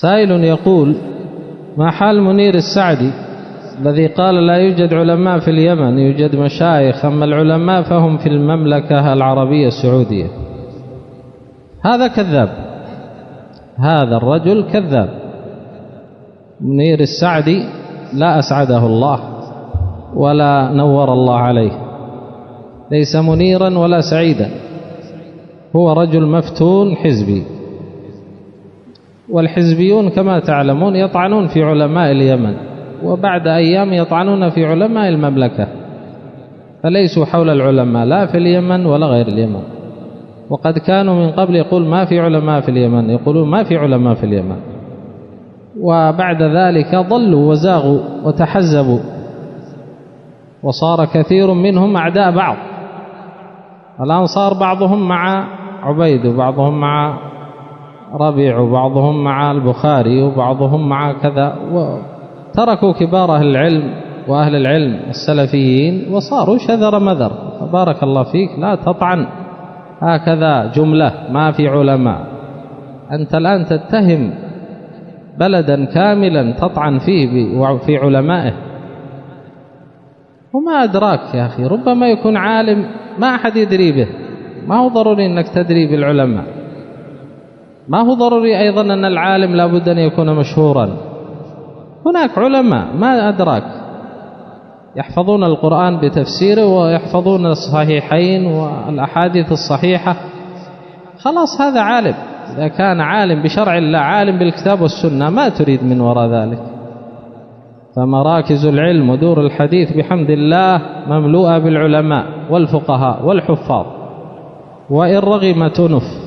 سائل يقول: ما حال منير السعدي الذي قال لا يوجد علماء في اليمن، يوجد مشايخ، أما العلماء فهم في المملكة العربية السعودية؟ هذا كذاب، هذا الرجل كذاب. منير السعدي لا أسعده الله ولا نور الله عليه، ليس منيرا ولا سعيدا، هو رجل مفتون حزبي، والحزبيون كما تعلمون يطعنون في علماء اليمن، وبعد أيام يطعنون في علماء المملكة، فليسوا حول العلماء لا في اليمن ولا غير اليمن. وقد كانوا من قبل يقول ما في علماء في اليمن، يقولون ما في علماء في اليمن، وبعد ذلك ضلوا وزاغوا وتحزبوا، وصار كثير منهم أعداء بعض. الآن صار بعضهم مع عبيد، وبعضهم مع ربيع، وبعضهم مع البخاري، وبعضهم مع كذا، وتركوا كبار أهل العلم وأهل العلم السلفيين وصاروا شذر مذر. فبارك الله فيك، لا تطعن هكذا جملة ما في علماء. أنت الآن تتهم بلدا كاملا تطعن فيه وفي علمائه، وما أدراك يا أخي، ربما يكون عالم ما أحد يدري به، ما هو ضروري أنك تدري بالعلماء، ما هو ضروري أيضا أن العالم لابد أن يكون مشهورا. هناك علماء ما أدراك يحفظون القرآن بتفسيره ويحفظون الصحيحين والأحاديث الصحيحة، خلاص هذا عالم. إذا كان عالم بشرع الله، عالم بالكتاب والسنة، ما تريد من وراء ذلك. فمراكز العلم ودور الحديث بحمد الله مملوءة بالعلماء والفقهاء والحفاظ، وإن رغم تنف.